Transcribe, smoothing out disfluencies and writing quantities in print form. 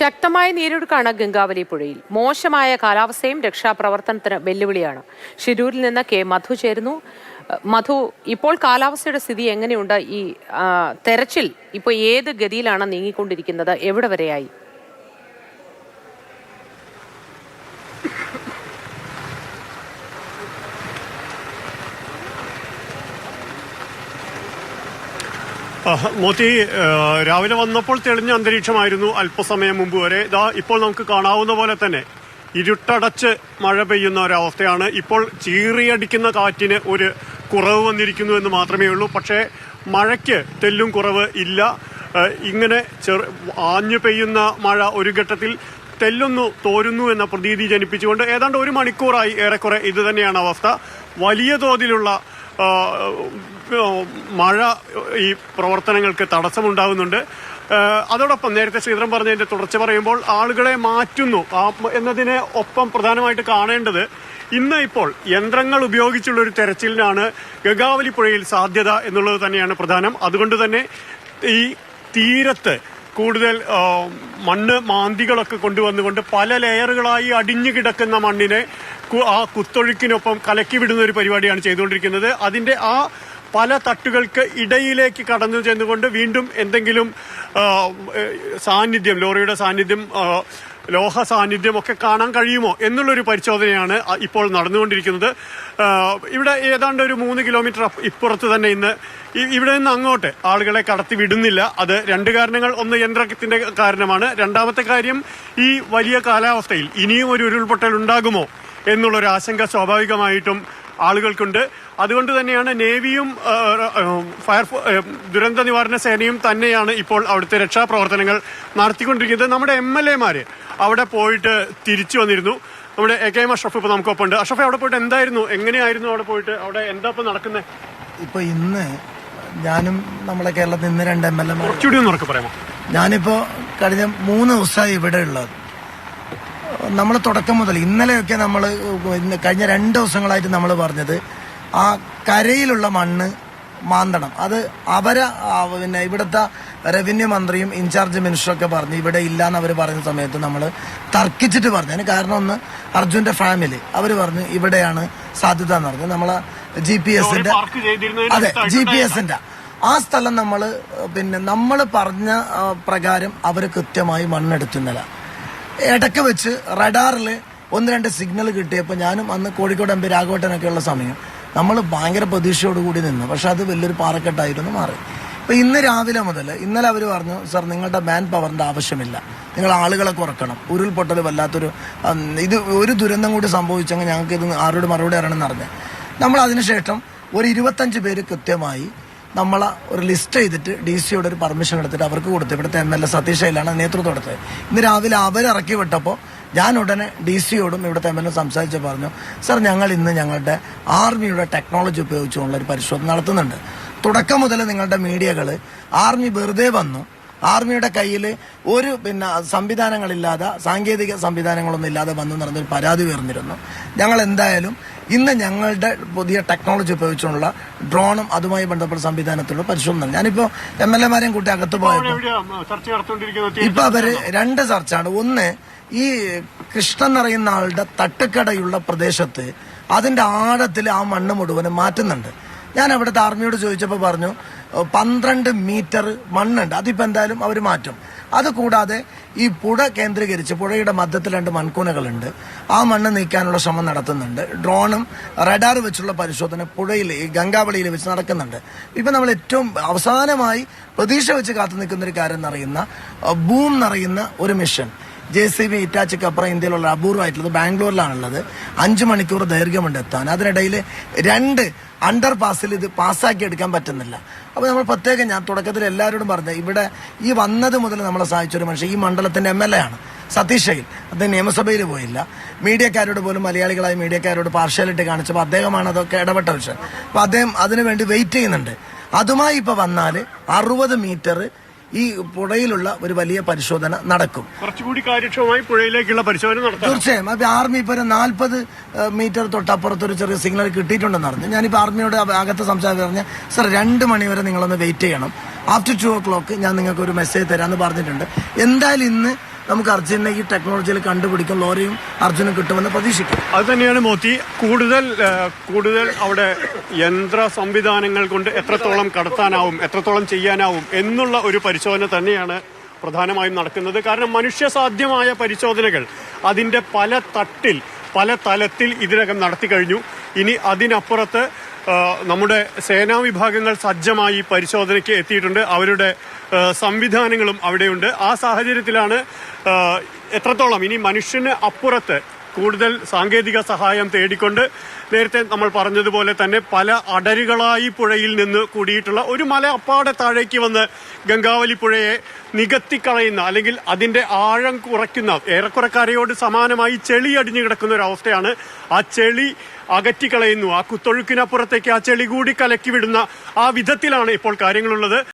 ശക്തമായ നീരൊഴുക്കാണ് ഗംഗാവലി പുഴയിൽ. മോശമായ കാലാവസ്ഥയും രക്ഷാപ്രവർത്തനത്തിന് വെല്ലുവിളിയാണ്. ഷിരൂരിൽ നിന്ന് കെ മധു ചേരുന്നു. മധു, ഇപ്പോൾ കാലാവസ്ഥയുടെ സ്ഥിതി എങ്ങനെയുണ്ട്? ഈ തെരച്ചിൽ ഇപ്പോൾ ഏത് ഗതിയിലാണ് നീങ്ങിക്കൊണ്ടിരിക്കുന്നത്? എവിടെ വരെയായി? മോത്തി, രാവിലെ വന്നപ്പോൾ തെളിഞ്ഞ അന്തരീക്ഷമായിരുന്നു അല്പസമയം മുമ്പ് വരെ. ഇപ്പോൾ നമുക്ക് കാണാവുന്ന പോലെ തന്നെ ഇരുട്ടടച്ച് മഴ പെയ്യുന്ന ഒരവസ്ഥയാണ്. ഇപ്പോൾ ചീറിയടിക്കുന്ന കാറ്റിന് ഒരു കുറവ് വന്നിരിക്കുന്നു എന്ന് മാത്രമേ ഉള്ളൂ. പക്ഷേ മഴയ്ക്ക് തെല്ലും കുറവ് ഇല്ല. ഇങ്ങനെ ആഞ്ഞു പെയ്യുന്ന മഴ ഒരു ഘട്ടത്തിൽ തെല്ലൊന്നു തോരുന്നു എന്ന പ്രതീതി ജനിപ്പിച്ചുകൊണ്ട് ഏതാണ്ട് ഒരു മണിക്കൂറായി ഏറെക്കുറെ ഇത് തന്നെയാണ് അവസ്ഥ. വലിയ തോതിലുള്ള മഴ ഈ പ്രവർത്തനങ്ങൾക്ക് തടസ്സമുണ്ടാകുന്നുണ്ട്. അതോടൊപ്പം നേരത്തെ ശ്രീധരൻ പറഞ്ഞതിന്റെ തുടർച്ച പറയുമ്പോൾ ആളുകളെ മാറ്റുന്നു എന്നതിനെ ഒപ്പം പ്രധാനമായിട്ട് കാണേണ്ടത് ഇന്ന് ഇപ്പോൾ യന്ത്രങ്ങൾ ഉപയോഗിച്ചുള്ള ഒരു തെരച്ചിലിനാണ് ഗംഗാവലി പുഴയിൽ സാധ്യത എന്നുള്ളത് തന്നെയാണ് പ്രധാനം. അതുകൊണ്ട് തന്നെ ഈ തീരത്ത് കൂടുതൽ മണ്ണ് മാന്തികളൊക്കെ കൊണ്ടുവന്നുകൊണ്ട് പല ലെയറുകളായി അടിഞ്ഞു കിടക്കുന്ന മണ്ണിനെ ആ കുത്തൊഴുക്കിനൊപ്പം കലക്കി വിടുന്ന ഒരു പരിപാടിയാണ് ചെയ്തുകൊണ്ടിരിക്കുന്നത്. അതിന്റെ ആ പല തട്ടുകൾക്ക് ഇടയിലേക്ക് കടന്നു ചെന്നുകൊണ്ട് വീണ്ടും എന്തെങ്കിലും സാന്നിധ്യം, ലോറിയുടെ സാന്നിധ്യം, ലോഹ സാന്നിധ്യം ഒക്കെ കാണാൻ കഴിയുമോ എന്നുള്ളൊരു പരിശോധനയാണ് ഇപ്പോൾ നടന്നുകൊണ്ടിരിക്കുന്നത്. ഇവിടെ ഏതാണ്ട് ഒരു 3 കിലോമീറ്റർ ഇപ്പുറത്ത് തന്നെ ഇന്ന് ഇവിടെ നിന്ന് അങ്ങോട്ട് ആളുകളെ കടത്തി വിടുന്നില്ല. അത് രണ്ട് കാരണങ്ങൾ. ഒന്ന്, യന്ത്രത്തിന്റെ കാരണമാണ്. രണ്ടാമത്തെ കാര്യം, ഈ വലിയ കാലാവസ്ഥയിൽ ഇനിയും ഒരു ഉരുൾപൊട്ടൽ ഉണ്ടാകുമോ എന്നുള്ളൊരു ആശങ്ക സ്വാഭാവികമായിട്ടും ആളുകൾക്കുണ്ട്. അതുകൊണ്ട് തന്നെയാണ് നേവിയും ദുരന്ത നിവാരണ സേനയും തന്നെയാണ് ഇപ്പോൾ അവിടുത്തെ രക്ഷാപ്രവർത്തനങ്ങൾ നടത്തിക്കൊണ്ടിരിക്കുന്നത്. നമ്മുടെ MLA-മാര് അവിടെ പോയിട്ട് തിരിച്ചു വന്നിരുന്നു. നമ്മുടെ AK-M അഷ്റഫ് ഇപ്പോൾ നമുക്കൊപ്പം ഉണ്ട്. അഷ്റഫ്, അവിടെ പോയിട്ട് എന്തായിരുന്നു, എങ്ങനെയായിരുന്നു അവിടെ പോയിട്ട്? അവിടെ എന്താ ഇപ്പൊ നടക്കുന്നത്? ഇപ്പൊ ഇന്ന് ഞാനും നമ്മുടെ കേരളത്തിൽ ഇന്ന് 2 MLA-മാർ കുറച്ചുകൂടി ഒന്ന് ഉറക്കെ പറയാമോ? ഞാനിപ്പോ കഴിഞ്ഞ 3 ദിവസമായി ഇവിടെ ഉള്ളത്. നമ്മൾ തുടക്കം മുതൽ ഇന്നലെയൊക്കെ നമ്മൾ കഴിഞ്ഞ 2 ദിവസങ്ങളായിട്ട് നമ്മൾ പറഞ്ഞത് ആ കരയിലുള്ള മണ്ണ് മാന്തണം. അത് പിന്നെ ഇവിടുത്തെ റവന്യൂ മന്ത്രിയും ഇൻചാർജ് മിനിസ്റ്ററൊക്കെ പറഞ്ഞ് ഇവിടെ ഇല്ലാന്ന് അവർ പറയുന്ന സമയത്ത് നമ്മൾ തർക്കിച്ചിട്ട് പറഞ്ഞു. അതിന് കാരണം ഒന്ന്, അർജുന്റെ ഫാമിലി അവർ പറഞ്ഞു ഇവിടെയാണ് സാധ്യത എന്ന് പറഞ്ഞു. നമ്മളെ GPS-ന്റെ അതെ GPS-ന്റെ ആ സ്ഥലം നമ്മൾ പറഞ്ഞ പ്രകാരം അവർ കൃത്യമായി മണ്ണെടുത്തുന്നില്ല. ഇടയ്ക്ക് വെച്ച് റഡാറിൽ 1-2 സിഗ്നൽ കിട്ടിയപ്പോൾ ഞാനും അന്ന് കോഴിക്കോട് MP രാഘവട്ടനൊക്കെ ഉള്ള സമയം നമ്മൾ ഭയങ്കര പ്രതീക്ഷയോടുകൂടി നിന്നു. പക്ഷെ അത് വലിയൊരു പാറക്കെട്ടായിരുന്നു മാറി. ഇപ്പൊ ഇന്ന് രാവിലെ മുതൽ ഇന്നലെ അവർ പറഞ്ഞു, സർ നിങ്ങളുടെ മാൻ പവറിന്റെ ആവശ്യമില്ല, നിങ്ങൾ ആളുകളെ കുറക്കണം, ഉരുൾപൊട്ടൽ വല്ലാത്തൊരു ഇത് ഒരു ദുരന്തം കൂടി സംഭവിച്ചെങ്കിൽ ഞങ്ങൾക്ക് ഇത് ആരോട് മറുപടി അറിയണമെന്ന് അറിഞ്ഞ് നമ്മൾ അതിനുശേഷം ഒരു 25 പേര് കൃത്യമായി നമ്മളെ ഒരു ലിസ്റ്റ് ചെയ്തിട്ട് DC-യോട് ഒരു പെർമിഷൻ എടുത്തിട്ട് അവർക്ക് കൊടുത്തു. ഇവിടുത്തെ MLA സതീഷ് ഐലാണ് നേതൃത്വം എടുത്തത്. ഇന്ന് രാവിലെ അവരിറക്കി വിട്ടപ്പോൾ ഞാൻ ഉടനെ DC-യോടും ഇവിടുത്തെ MLA സംസാരിച്ച് പറഞ്ഞു, സർ ഞങ്ങൾ ഇന്ന് ഞങ്ങളുടെ ആർമിയുടെ ടെക്നോളജി ഉപയോഗിച്ചുള്ള ഒരു പരിശോധന നടത്തുന്നുണ്ട്. തുടക്കം മുതൽ നിങ്ങളുടെ മീഡിയകൾ ആർമി വെറുതെ വന്നു, ആർമിയുടെ കയ്യിൽ ഒരു സംവിധാനങ്ങളില്ലാതെ, സാങ്കേതിക സംവിധാനങ്ങളൊന്നും ഇല്ലാതെ വന്നു നടന്നൊരു പരാതി ഉയർന്നിരുന്നു. ഞങ്ങൾ എന്തായാലും ഇന്ന് ഞങ്ങളുടെ പുതിയ ടെക്നോളജി ഉപയോഗിച്ചുള്ള ഡ്രോണും അതുമായി ബന്ധപ്പെട്ട സംവിധാനത്തിലുള്ള പരിശോധന. ഞാനിപ്പോ MLA-മാരെയും കൂട്ടി അകത്ത് പോയപ്പോൾ ഇപ്പൊ അവര് 2 ചർച്ചയാണ്. ഒന്ന്, ഈ കൃഷ്ണൻ അറിയുന്ന ആളുടെ തട്ടുകടയുള്ള പ്രദേശത്ത് അതിന്റെ ആഴത്തിൽ ആ മണ്ണ് മുഴുവനും മാറ്റുന്നുണ്ട്. ഞാൻ അവിടുത്തെ ആർമിയോട് ചോദിച്ചപ്പോൾ പറഞ്ഞു 12 മീറ്റർ മണ്ണുണ്ട്, അതിപ്പോ എന്തായാലും അവർ മാറ്റും. അതുകൂടാതെ ഈ പുഴ കേന്ദ്രീകരിച്ച് പുഴയുടെ മധ്യത്തിൽ 2 മൺകൂനകളുണ്ട്, ആ മണ്ണ് നീക്കാനുള്ള ശ്രമം നടത്തുന്നുണ്ട്. ഡ്രോണും റഡാർ വെച്ചുള്ള പരിശോധന പുഴയിൽ ഈ ഗംഗാവളിയിൽ വെച്ച് നടക്കുന്നുണ്ട്. ഇപ്പൊ നമ്മൾ ഏറ്റവും അവസാനമായി പ്രതീക്ഷ വെച്ച് കാത്തു നിൽക്കുന്ന ഒരു കാര്യം എന്നറിയുന്ന ബൂം എന്നറിയുന്ന ഒരു മിഷൻ JCB ഇറ്റാച്ചിക്ക് അപ്പുറം ഇന്ത്യയിലുള്ള അപൂർവമായിട്ടുള്ളത് ബാംഗ്ലൂരിലാണുള്ളത്. 5 മണിക്കൂർ ദൈർഘ്യമുണ്ട് എത്താൻ. അതിനിടയിൽ 2 അണ്ടർ പാസിൽ ഇത് പാസ്സാക്കി എടുക്കാൻ പറ്റുന്നില്ല. അപ്പോൾ നമ്മൾ പ്രത്യേകം ഞാൻ തുടക്കത്തിൽ എല്ലാവരോടും പറഞ്ഞത്, ഇവിടെ ഈ വന്നത് മുതൽ നമ്മളെ സഹായിച്ചൊരു മനുഷ്യൻ ഈ മണ്ഡലത്തിന്റെ MLA ആണ് സതീഷ് ഐൽ. അദ്ദേഹം നിയമസഭയിൽ പോയില്ല. മീഡിയക്കാരോട് പോലും, മലയാളികളായ മീഡിയക്കാരോട് പാർഷ്യാലിറ്റി കാണിച്ചപ്പോൾ അദ്ദേഹമാണ് അതൊക്കെ ഇടപെട്ട വിഷയം. അപ്പോൾ അദ്ദേഹം അതിനുവേണ്ടി വെയിറ്റ് ചെയ്യുന്നുണ്ട്. അതുമായി ഇപ്പൊ വന്നാൽ 60 മീറ്റർ ഈ പുഴയിലുള്ള ഒരു വലിയ പരിശോധന നടക്കും. കുറച്ചുകൂടി കാര്യക്ഷമമായി പുഴയിലേക്കുള്ള പരിശോധന നടത്തും. തീർച്ചയായും. അപ്പൊ ആർമി ഇപ്പൊ 40 മീറ്റർ തൊട്ടപ്പുറത്ത് ഒരു ചെറിയ സിഗ്നൽ കിട്ടിയിട്ടുണ്ടെന്ന് പറഞ്ഞു. ഞാനിപ്പോ ആർമിയോട് അകത്ത് സംസാരിച്ച് പറഞ്ഞ, സർ 2 മണി വരെ നിങ്ങളൊന്ന് വെയിറ്റ് ചെയ്യണം, ആഫ്റ്റർ 2 o'clock ഞാൻ നിങ്ങൾക്ക് ഒരു മെസ്സേജ് തരാമെന്ന് പറഞ്ഞിട്ടുണ്ട്. എന്തായാലും ഇന്ന് നമുക്ക് അർജുനെ ഈ ടെക്നോളജിയിൽ കണ്ടുപിടിക്കും, ലോറിയും അർജുനും കിട്ടുമെന്ന് പ്രതീക്ഷിക്കും. അത് തന്നെയാണ് മോത്തി. കൂടുതൽ അവിടെ യന്ത്ര സംവിധാനങ്ങൾ കൊണ്ട് എത്രത്തോളം കടത്താനാവും, എത്രത്തോളം ചെയ്യാനാവും എന്നുള്ള ഒരു പരിശോധന തന്നെയാണ് പ്രധാനമായും നടക്കുന്നത്. കാരണം മനുഷ്യസാധ്യമായ പരിശോധനകൾ അതിന്റെ പല തലത്തിൽ ഇതിനകം നടത്തി കഴിഞ്ഞു. ഇനി അതിനപ്പുറത്ത് നമ്മുടെ സേനാ വിഭാഗങ്ങൾ സജ്ജമായി പരിശോധനയ്ക്ക് എത്തിയിട്ടുണ്ട്. അവരുടെ സംവിധാനങ്ങളും അവിടെയുണ്ട്. ആ സാഹചര്യത്തിലാണ് എത്രത്തോളം ഇനി മനുഷ്യന് അപ്പുറത്ത് കൂടുതൽ സാങ്കേതിക സഹായം തേടിക്കൊണ്ട് നേരത്തെ നമ്മൾ പറഞ്ഞതുപോലെ തന്നെ പല അടരുകളായി പുഴയിൽ നിന്ന് കൂടിയിട്ടുള്ള ഒരു മല അപ്പാടെ താഴേക്ക് വന്ന് ഗംഗാവലി പുഴയെ നികത്തിക്കളയുന്ന അല്ലെങ്കിൽ അതിന്റെ ആഴം കുറയ്ക്കുന്ന ഏറെക്കുറെ കരയോട് സമാനമായി ചെളി അടിഞ്ഞു കിടക്കുന്ന ഒരു അവസ്ഥയാണ്. ആ ചെളി അകറ്റിക്കളയുന്നു. ആ കുത്തൊഴുക്കിനപ്പുറത്തേക്ക് ആ ചെളി കൂടി കലക്കി വിടുന്ന ആ വിധത്തിലാണ് ഇപ്പോൾ കാര്യങ്ങളുള്ളത്.